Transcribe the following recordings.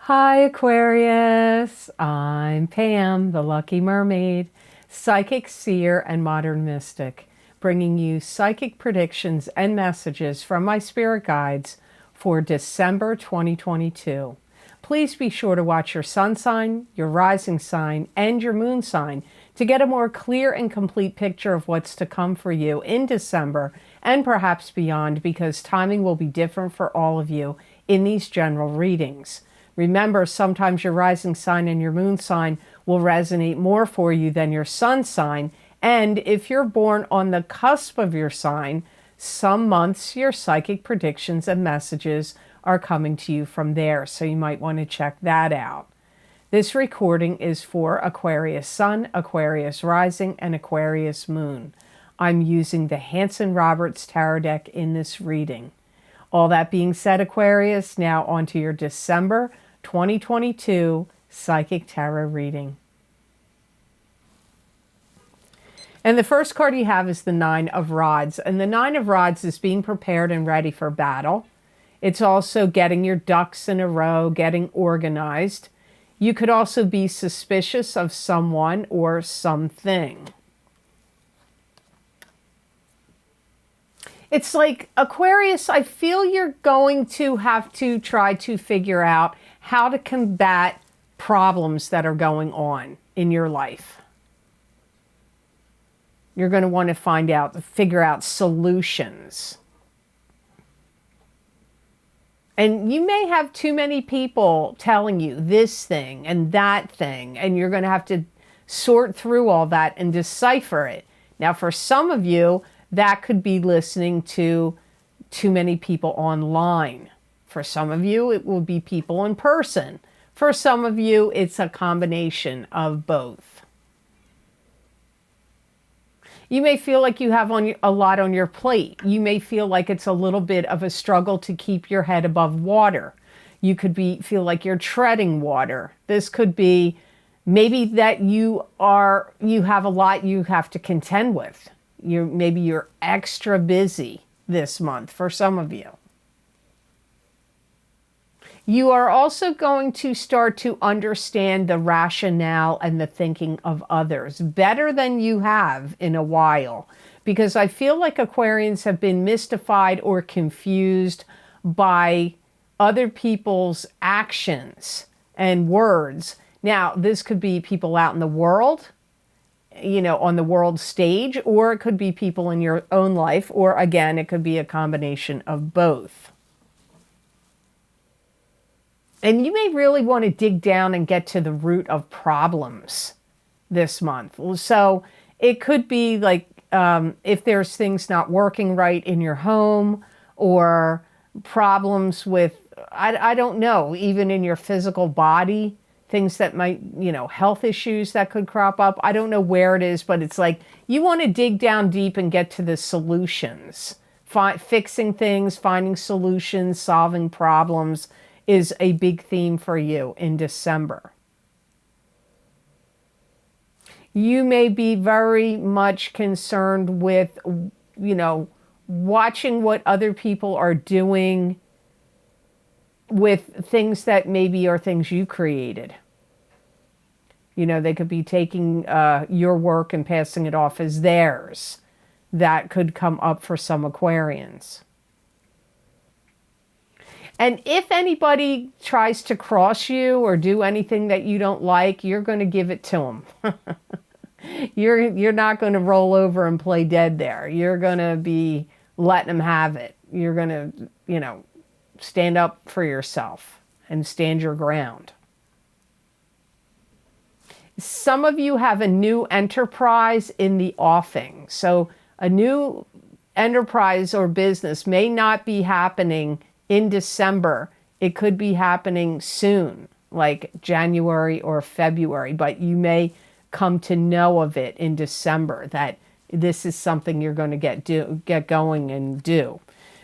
Hi Aquarius, I'm Pam, the Lucky Mermaid, psychic seer and modern mystic, bringing you psychic predictions and messages from my spirit guides for December 2022. Please be sure to watch your sun sign, your rising sign, and your moon sign to get a more clear and complete picture of what's to come for you in December and perhaps beyond, because timing will be different for all of you in these general readings. Remember, sometimes your rising sign and your moon sign will resonate more for you than your sun sign. And if you're born on the cusp of your sign, some months your psychic predictions and messages are coming to you from there. So you might want to check that out. This recording is for Aquarius Sun, Aquarius Rising, and Aquarius Moon. I'm using the Hanson-Roberts Tarot deck in this reading. All that being said, Aquarius, now onto your December 2022 Psychic Tarot reading. And the first card you have is the Nine of Rods. And the Nine of Rods is being prepared and ready for battle. It's also getting your ducks in a row, getting organized. You could also be suspicious of someone or something. It's like, Aquarius, I feel you're going to have to try to figure out how to combat problems that are going on in your life. You're going to want to figure out solutions. And you may have too many people telling you this thing and that thing, and you're going to have to sort through all that and decipher it. Now, for some of you, that could be listening to too many people online. For some of you, it will be people in person. For some of you, it's a combination of both. You may feel like you have a lot on your plate. You may feel like it's a little bit of a struggle to keep your head above water. You could feel like you're treading water. This could be maybe that you have a lot you have to contend with. Maybe you're extra busy this month for some of you. You are also going to start to understand the rationale and the thinking of others better than you have in a while. Because I feel like Aquarians have been mystified or confused by other people's actions and words. Now, this could be people out in the world, on the world stage, or it could be people in your own life, or again, it could be a combination of both. And you may really want to dig down and get to the root of problems this month. So it could be like if there's things not working right in your home, or problems with, I don't know, even in your physical body, things that might, health issues that could crop up. I don't know where it is, but it's like you want to dig down deep and get to the solutions. Fixing things, finding solutions, solving problems is a big theme for you in December. You may be very much concerned with, watching what other people are doing with things that maybe are things you created. They could be taking your work and passing it off as theirs. That could come up for some Aquarians. And if anybody tries to cross you or do anything that you don't like, you're going to give it to them. You're not going to roll over and play dead there. You're going to be letting them have it. You're going to, stand up for yourself and stand your ground. Some of you have a new enterprise in the offing. So a new enterprise or business may not be happening in December. It could be happening soon, like January or February, but you may come to know of it in December, that this is something you're going to get going and do.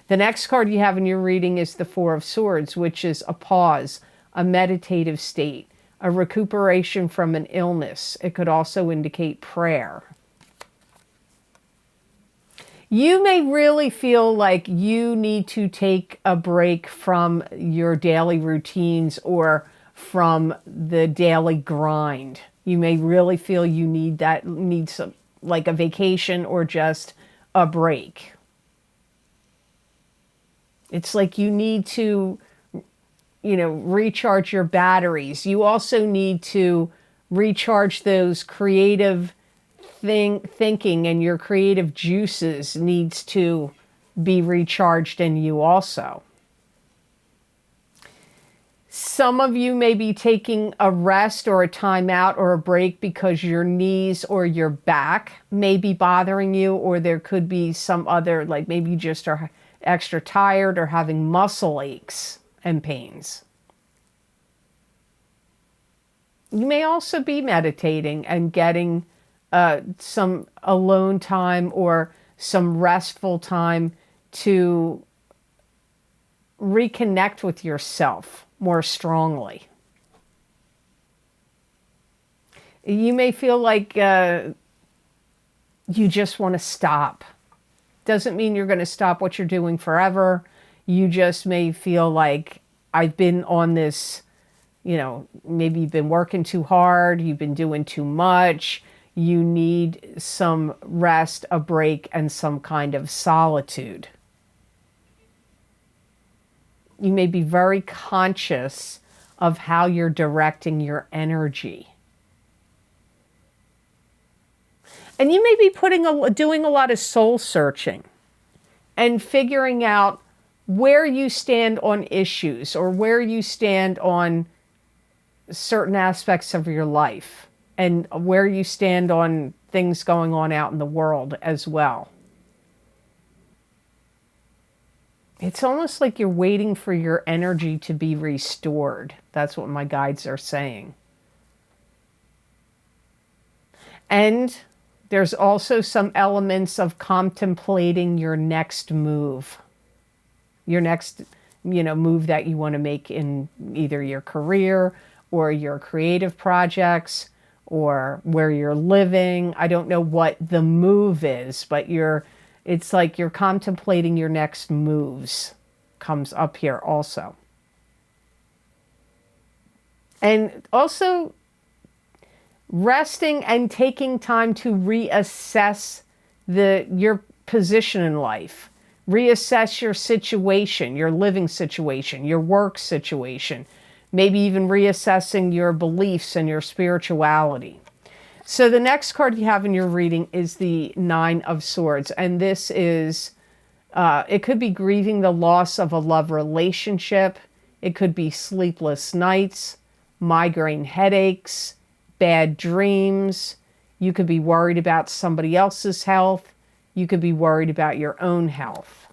The next card you have in your reading is the Four of Swords, which is a pause, a meditative state, a recuperation from an illness. It could also indicate prayer. You may really feel like you need to take a break from your daily routines or from the daily grind. You may really feel you need some, like a vacation or just a break. It's like you need to, recharge your batteries. You also need to recharge those creative thinking, and your creative juices needs to be recharged in you also. Some of you may be taking a rest or a time out or a break because your knees or your back may be bothering you, or there could be some other, like maybe you just are extra tired or having muscle aches and pains. You may also be meditating and getting some alone time or some restful time to reconnect with yourself more strongly. You may feel like you just want to stop. Doesn't mean you're going to stop what you're doing forever. You just may feel like, I've been on this, maybe you've been working too hard, you've been doing too much. You need some rest, a break, and some kind of solitude. You may be very conscious of how you're directing your energy. And you may be doing a lot of soul searching and figuring out where you stand on issues or where you stand on certain aspects of your life and where you stand on things going on out in the world as well. It's almost like you're waiting for your energy to be restored. That's what my guides are saying. And there's also some elements of contemplating your next move. Your next, move that you want to make in either your career or your creative projects or where you're living. I don't know what the move is, but it's like you're contemplating your next moves. Comes up here also. And also resting and taking time to reassess your position in life. Reassess your situation, your living situation, your work situation. Maybe even reassessing your beliefs and your spirituality. So the next card you have in your reading is the Nine of Swords. And this is, it could be grieving the loss of a love relationship. It could be sleepless nights, migraine headaches, bad dreams. You could be worried about somebody else's health. You could be worried about your own health.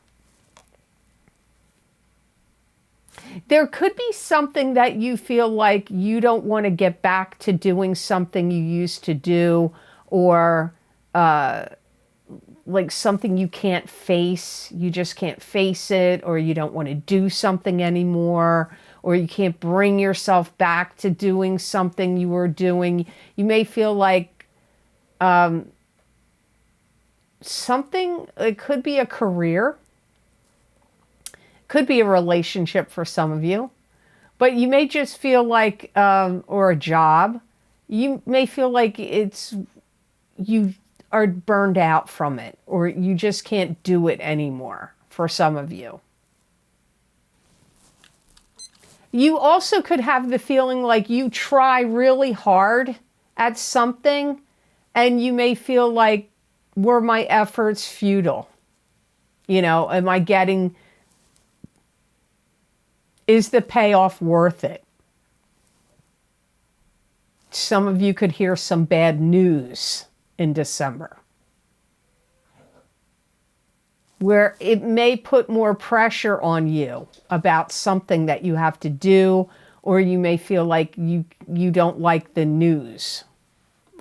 There could be something that you feel like you don't want to get back to doing something you used to do, or like something you can't face. You just can't face it, or you don't want to do something anymore, or you can't bring yourself back to doing something you were doing. You may feel like something, it could be a career. Could be a relationship for some of you, but you may just feel like, or a job, you may feel like you are burned out from it, or you just can't do it anymore for some of you. You also could have the feeling like you try really hard at something and you may feel like, were my efforts futile? Am I getting... Is the payoff worth it? Some of you could hear some bad news in December, where it may put more pressure on you about something that you have to do, or you may feel like you don't like the news.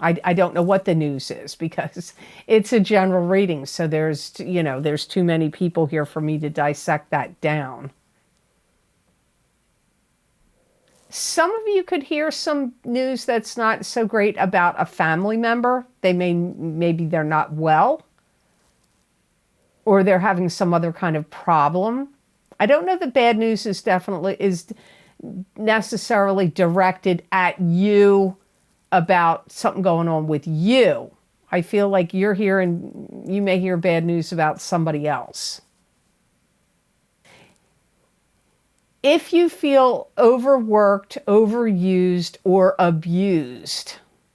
I don't know what the news is because it's a general reading, so there's too many people here for me to dissect that down. Some of you could hear some news that's not so great about a family member. Maybe they're not well, or they're having some other kind of problem. I don't know that bad news is necessarily directed at you about something going on with you. I feel like you're hearing, you may hear bad news about somebody else. If you feel overworked, overused, or abused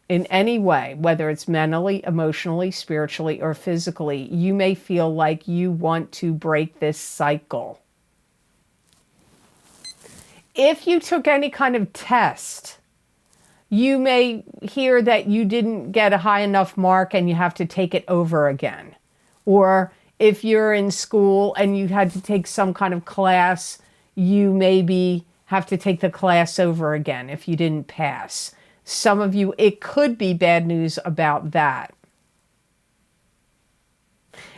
in any way, whether it's mentally, emotionally, spiritually, or physically, you may feel like you want to break this cycle. If you took any kind of test, you may hear that you didn't get a high enough mark and you have to take it over again. Or if you're in school and you had to take some kind of class, you maybe have to take the class over again if you didn't pass. Some of you, it could be bad news about that.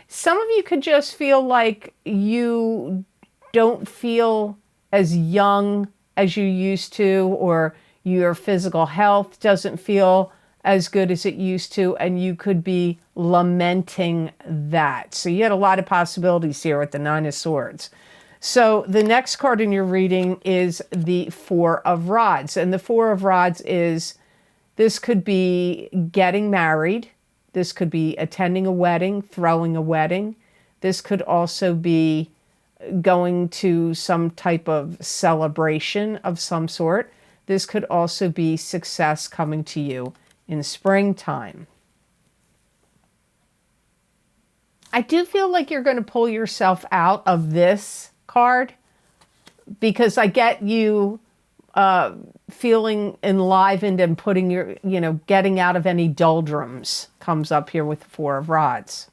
Some of you could just feel like you don't feel as young as you used to, or your physical health doesn't feel as good as it used to, and you could be lamenting that. So you had a lot of possibilities here with the Nine of Swords. So the next card in your reading is the Four of Rods. And the Four of Rods is, this could be getting married. This could be attending a wedding, throwing a wedding. This could also be going to some type of celebration of some sort. This could also be success coming to you in springtime. I do feel like you're going to pull yourself out of this card, because I get you feeling enlivened and putting your, getting out of any doldrums comes up here with the Four of Rods.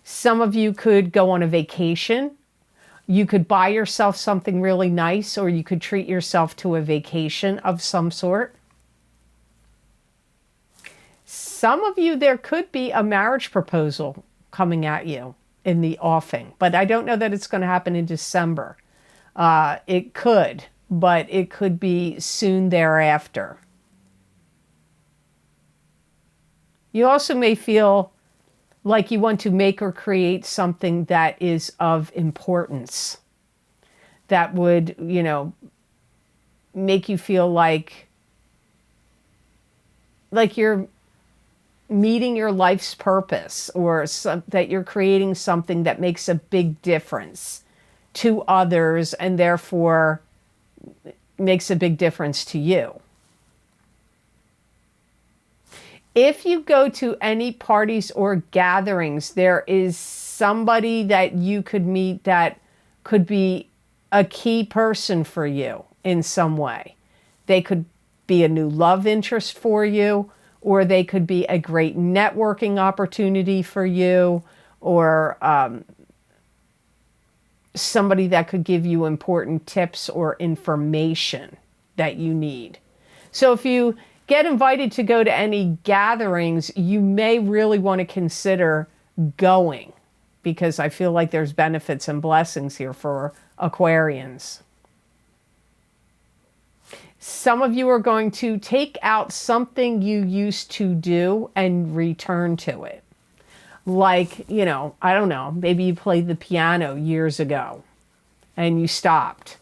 Some of you could go on a vacation. You could buy yourself something really nice, or you could treat yourself to a vacation of some sort. Some of you, there could be a marriage proposal coming at you in the offing, but I don't know that it's going to happen in December. It could, but it could be soon thereafter. You also may feel like you want to make or create something that is of importance, that would, make you feel like you're meeting your life's purpose, or that you're creating something that makes a big difference to others and therefore makes a big difference to you. If you go to any parties or gatherings, there is somebody that you could meet that could be a key person for you in some way. They could be a new love interest for you, or they could be a great networking opportunity for you, or somebody that could give you important tips or information that you need. So if you get invited to go to any gatherings, you may really want to consider going, because I feel like there's benefits and blessings here for Aquarians. Some of you are going to take out something you used to do and return to it. Like, I don't know, maybe you played the piano years ago and you stopped,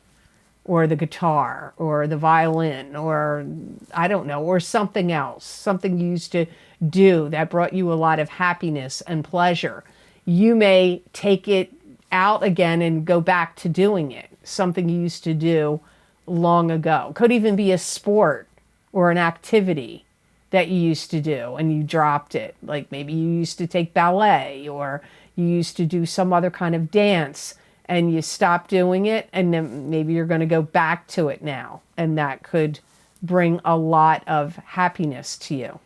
or the guitar, or the violin, or I don't know, or something else, something you used to do that brought you a lot of happiness and pleasure. You may take it out again and go back to doing it, something you used to do long ago. Could even be a sport or an activity that you used to do and you dropped it. Like maybe you used to take ballet, or you used to do some other kind of dance and you stopped doing it, and then maybe you're going to go back to it now, and that could bring a lot of happiness to you.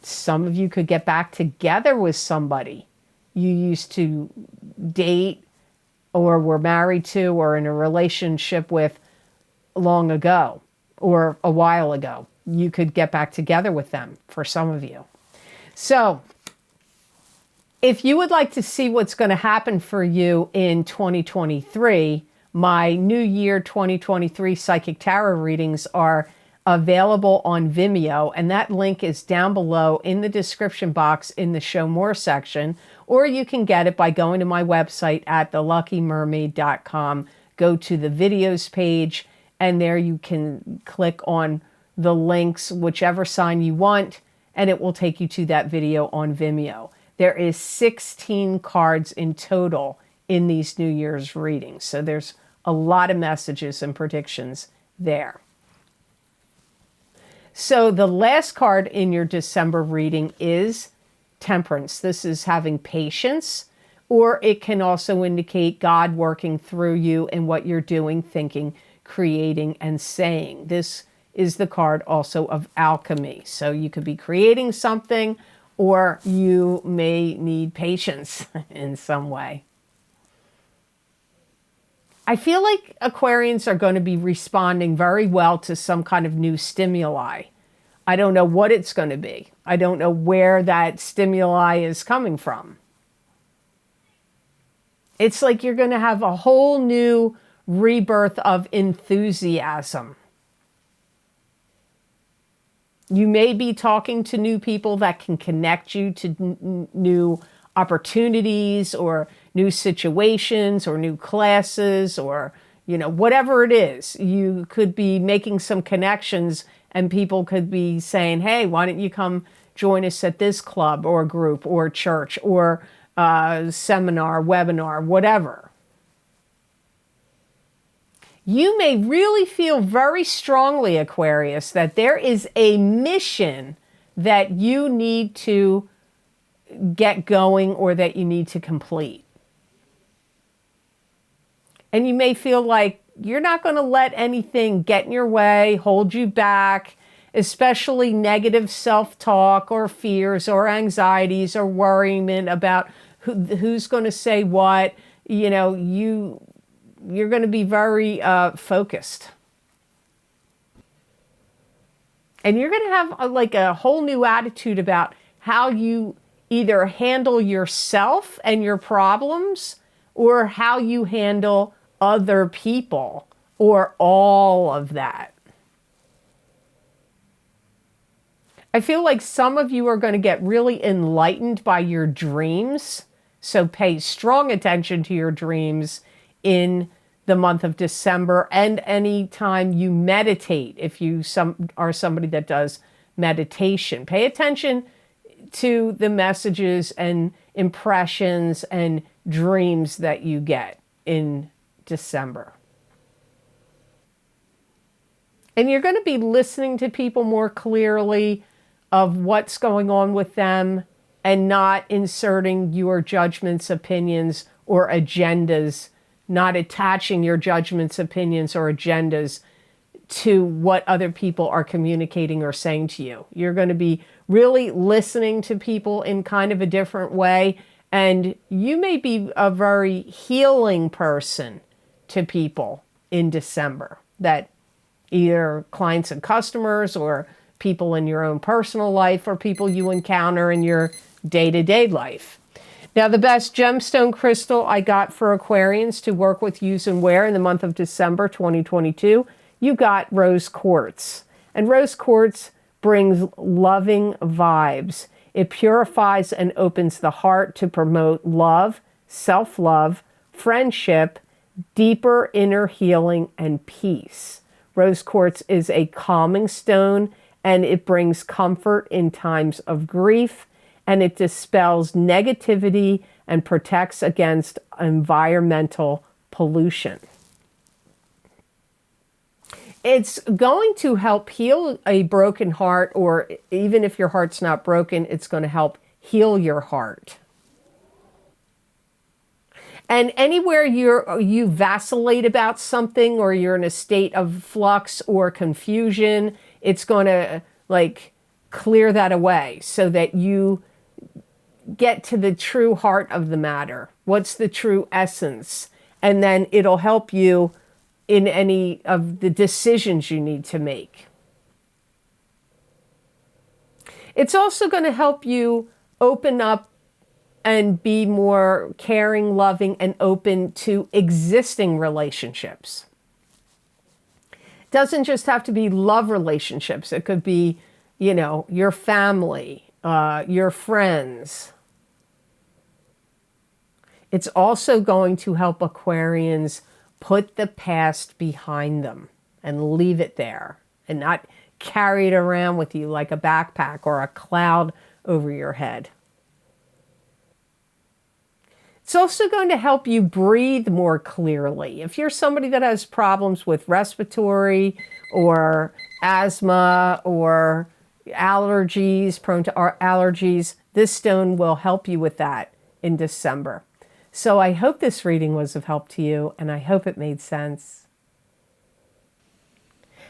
Some of you could get back together with somebody you used to date, or were married to, or in a relationship with long ago, or a while ago. You could get back together with them for some of you. So if you would like to see what's going to happen for you in 2023, my New Year 2023 Psychic Tarot readings are available on Vimeo, and that link is down below in the description box in the Show More section, or you can get it by going to my website at theluckymermaid.com. Go to the videos page, and there you can click on the links, whichever sign you want, and it will take you to that video on Vimeo. There is 16 cards in total in these New Year's readings, so there's a lot of messages and predictions there. So the last card in your December reading is Temperance. This is having patience, or it can also indicate God working through you in what you're doing, thinking, creating, and saying. This is the card also of alchemy. So you could be creating something, or you may need patience in some way. I feel like Aquarians are going to be responding very well to some kind of new stimuli. I don't know what it's going to be. I don't know where that stimuli is coming from. It's like you're going to have a whole new rebirth of enthusiasm. You may be talking to new people that can connect you to new opportunities or new situations or new classes or, whatever it is. You could be making some connections, and people could be saying, hey, why don't you come join us at this club or group or church or seminar, webinar, whatever. You may really feel very strongly, Aquarius, that there is a mission that you need to get going or that you need to complete. And you may feel like you're not going to let anything get in your way, hold you back, especially negative self-talk or fears or anxieties or worrying about who's going to say what. You're going to be very focused. And you're going to have a whole new attitude about how you either handle yourself and your problems or how you handle other people or all of that. I feel like some of you are going to get really enlightened by your dreams. So pay strong attention to your dreams in the month of December, and any time you meditate. If you are somebody that does meditation, pay attention to the messages and impressions and dreams that you get in December. And you're going to be listening to people more clearly of what's going on with them and not inserting your judgments, opinions, or agendas, not attaching your judgments, opinions, or agendas to what other people are communicating or saying to you. You're going to be really listening to people in kind of a different way, and you may be a very healing person to people in December, that either clients and customers or people in your own personal life or people you encounter in your day-to-day life. Now, the best gemstone crystal I got for Aquarians to work with, use, and wear in the month of December 2022, you got rose quartz. And rose quartz brings loving vibes. It purifies and opens the heart to promote love, self-love, friendship, deeper inner healing, and peace. Rose quartz is a calming stone, and it brings comfort in times of grief, and it dispels negativity and protects against environmental pollution. It's going to help heal a broken heart, or even if your heart's not broken, it's going to help heal your heart. And anywhere you vacillate about something, or you're in a state of flux or confusion, it's going to clear that away so that you get to the true heart of the matter. What's the true essence? And then it'll help you in any of the decisions you need to make. It's also going to help you open up and be more caring, loving, and open to existing relationships. It doesn't just have to be love relationships. It could be, your family, your friends. It's also going to help Aquarians put the past behind them and leave it there and not carry it around with you like a backpack or a cloud over your head. It's also going to help you breathe more clearly. If you're somebody that has problems with respiratory or asthma or allergies, prone to allergies, this stone will help you with that in December. So I hope this reading was of help to you, and I hope it made sense.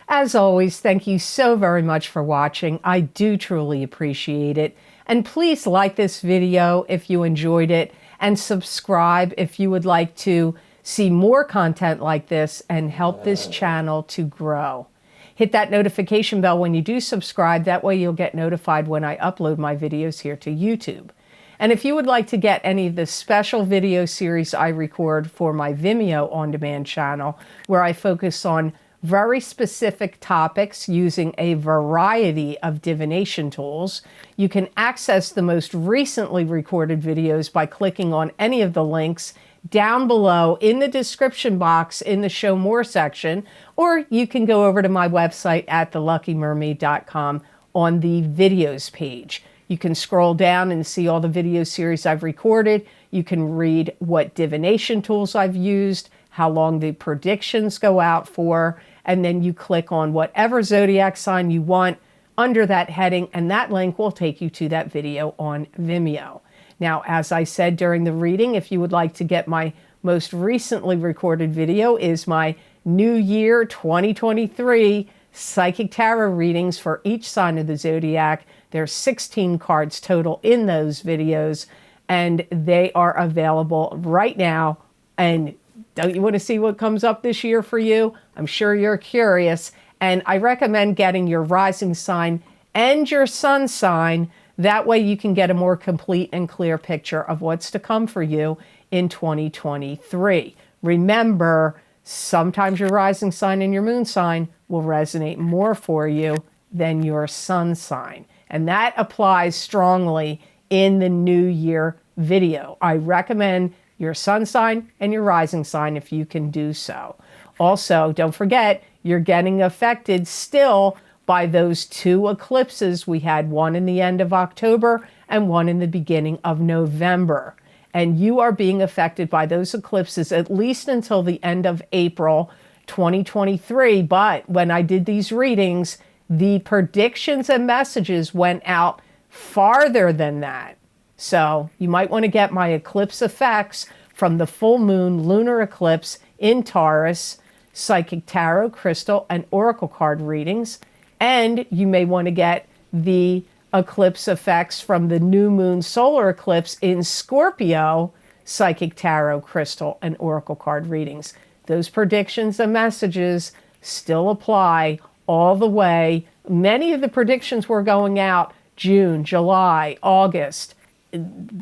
As always, thank you so very much for watching. I do truly appreciate it. And please like this video if you enjoyed it, and subscribe if you would like to see more content like this and help this channel to grow. Hit that notification bell when you do subscribe. That way you'll get notified when I upload my videos here to YouTube. And if you would like to get any of the special video series I record for my Vimeo on-demand channel, where I focus on very specific topics using a variety of divination tools, you can access the most recently recorded videos by clicking on any of the links down below in the description box in the Show More section, or you can go over to my website at theluckymermaid.com on the videos page. You can scroll down and see all the video series I've recorded. You can read what divination tools I've used, how long the predictions go out for, and then you click on whatever zodiac sign you want under that heading, and that link will take you to that video on Vimeo. Now, as I said during the reading, if you would like to get my most recently recorded video, is my New Year 2023 Psychic Tarot readings for each sign of the zodiac. There's 16 cards total in those videos, and they are available right now. And don't you want to see what comes up this year for you? I'm sure you're curious. And I recommend getting your rising sign and your sun sign. That way you can get a more complete and clear picture of what's to come for you in 2023. Remember, sometimes your rising sign and your moon sign will resonate more for you than your sun sign. And that applies strongly in the New Year video. I recommend your sun sign and your rising sign if you can do so. Also, don't forget, you're getting affected still by those two eclipses. We had one in the end of October and one in the beginning of November. And you are being affected by those eclipses at least until the end of April 2023. But when I did these readings, the predictions and messages went out farther than that. So you might want to get my eclipse effects from the full moon lunar eclipse in Taurus, Psychic Tarot, Crystal, and Oracle card readings. And you may want to get the eclipse effects from the new moon solar eclipse in Scorpio, Psychic Tarot, Crystal, and Oracle card readings. Those predictions and messages still apply all the way. Many of the predictions were going out June, July, August.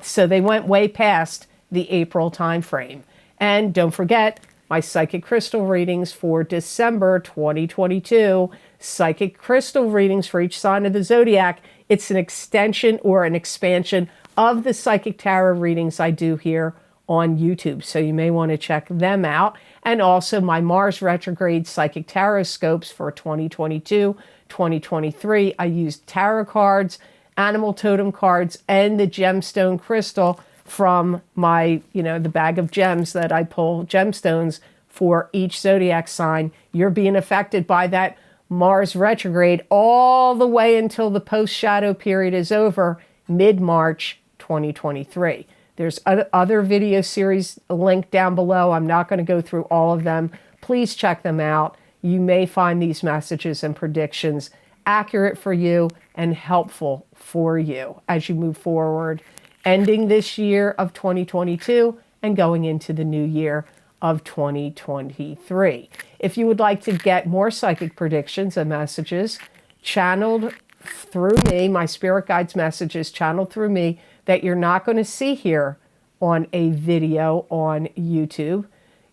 So they went way past the April timeframe. And don't forget my Psychic Crystal readings for December 2022. Psychic Crystal readings for each sign of the zodiac. It's an extension or an expansion of the Psychic Tarot readings I do here on YouTube. So you may want to check them out. And also my Mars retrograde Psychic Tarot scopes for 2022, 2023. I used tarot cards, animal totem cards, and the gemstone crystal from my, the bag of gems that I pull gemstones for each zodiac sign. You're being affected by that Mars retrograde all the way until the post-shadow period is over, mid-March 2023. There's other video series linked down below. I'm not going to go through all of them. Please check them out. You may find these messages and predictions accurate for you and helpful for you as you move forward, ending this year of 2022 and going into the new year of 2023. If you would like to get more psychic predictions and messages channeled through me, my spirit guides messages channeled through me that you're not going to see here on a video on YouTube,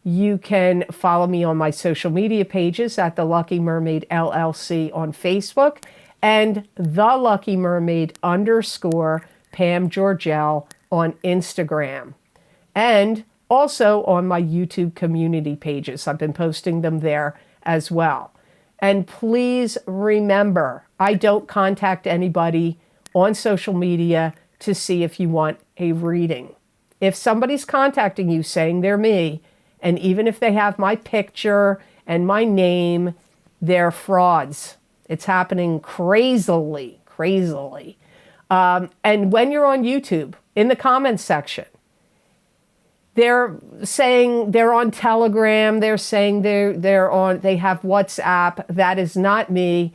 you can follow me on my social media pages at The Lucky Mermaid LLC on Facebook and The Lucky Mermaid _ Pam Georgel on Instagram. and also on my YouTube community pages. I've been posting them there as well. And please remember, I don't contact anybody on social media to see if you want a reading. If somebody's contacting you saying they're me, and even if they have my picture and my name, they're frauds. It's happening crazily. And when you're on YouTube, in the comments section, they're saying they're on Telegram, they're saying they have WhatsApp. That is not me.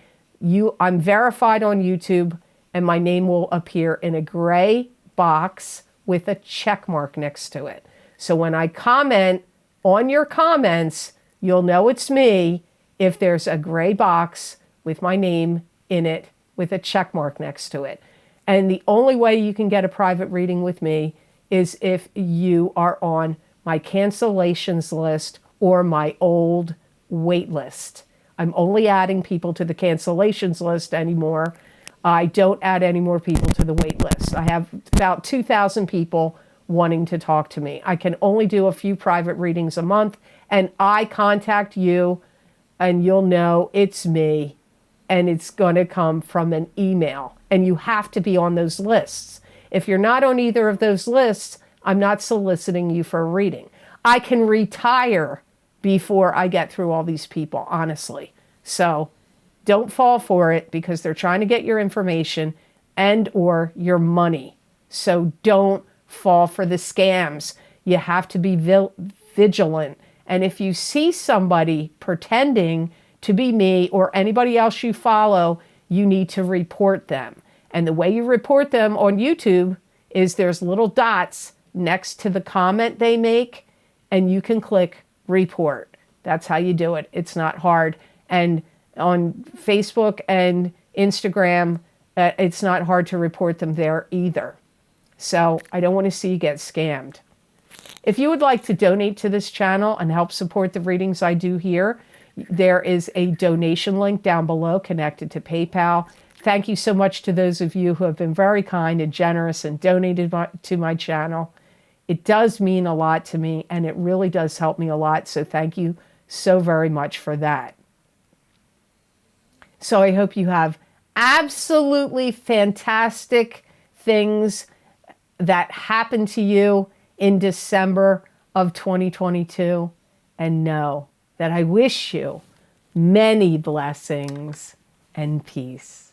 I'm verified on YouTube, and my name will appear in a gray box with a check mark next to it. So when I comment on your comments, you'll know it's me if there's a gray box with my name in it with a check mark next to it. And the only way you can get a private reading with me is if you are on my cancellations list or my old wait list. I'm only adding people to the cancellations list anymore. I don't add any more people to the wait list. I have about 2,000 people wanting to talk to me. I can only do a few private readings a month, and I contact you, and you'll know it's me, and it's going to come from an email. And you have to be on those lists. If you're not on either of those lists, I'm not soliciting you for a reading. I can retire before I get through all these people, honestly. So don't fall for it, because they're trying to get your information and or your money. So don't fall for the scams. You have to be vigilant. And if you see somebody pretending to be me or anybody else you follow, you need to report them. And the way you report them on YouTube is there's little dots next to the comment they make, and you can click report. That's how you do it. It's not hard. And on Facebook and Instagram, it's not hard to report them there either. So I don't want to see you get scammed. If you would like to donate to this channel and help support the readings I do here, there is a donation link down below connected to PayPal. Thank you so much to those of you who have been very kind and generous and donated to my channel. It does mean a lot to me, and it really does help me a lot. So thank you so very much for that. So I hope you have absolutely fantastic things that happen to you in December of 2022. And know that I wish you many blessings and peace.